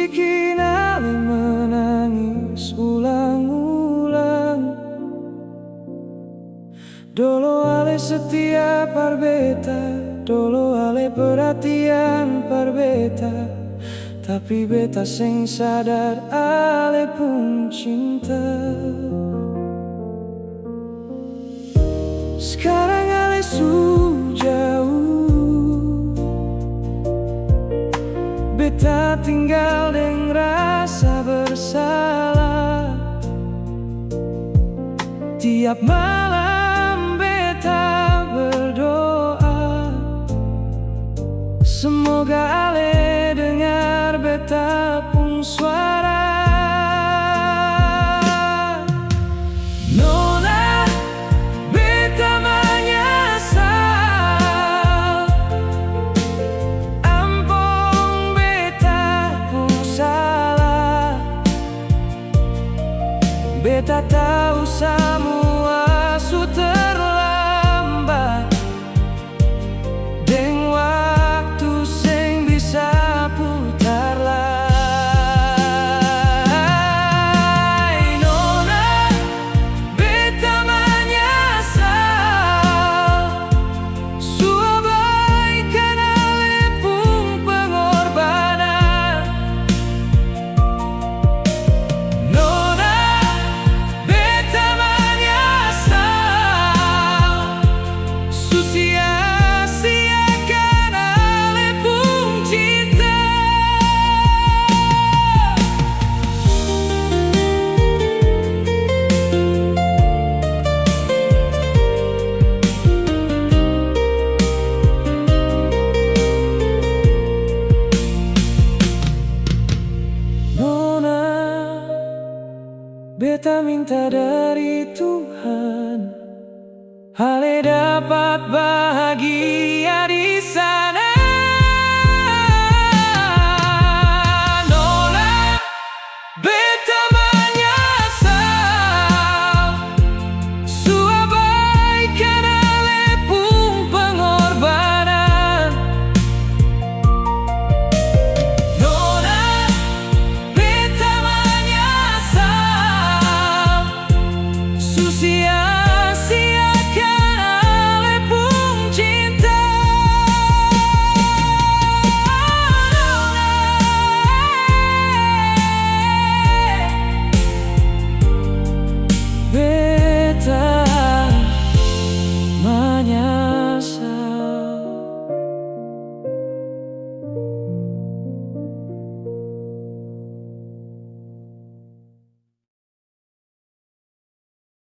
bikin Ale menangis ulang-ulang. Dolo Ale setia par beta, dolo Ale perhatian par beta. Tapi beta sing sadar Ale pun cinta. Sekarang Ale su jauh, beta tinggal dengan rasa bersalah. Tiap malam beta berdoa, semoga Ale dengar beta pun suara. Nona, beta menyesal, ampun beta pun salah. Beta tahu semua su terlambat, deng waktu sing bisa putar lagi. Nona, beta menyesal, su abaikan Ale pun pengorbanan. Nona, beta menyesal, su sia-siakan Ale pun cinta. Nona, beta minta dari Tuhan, Ale dapat bahagia di sana.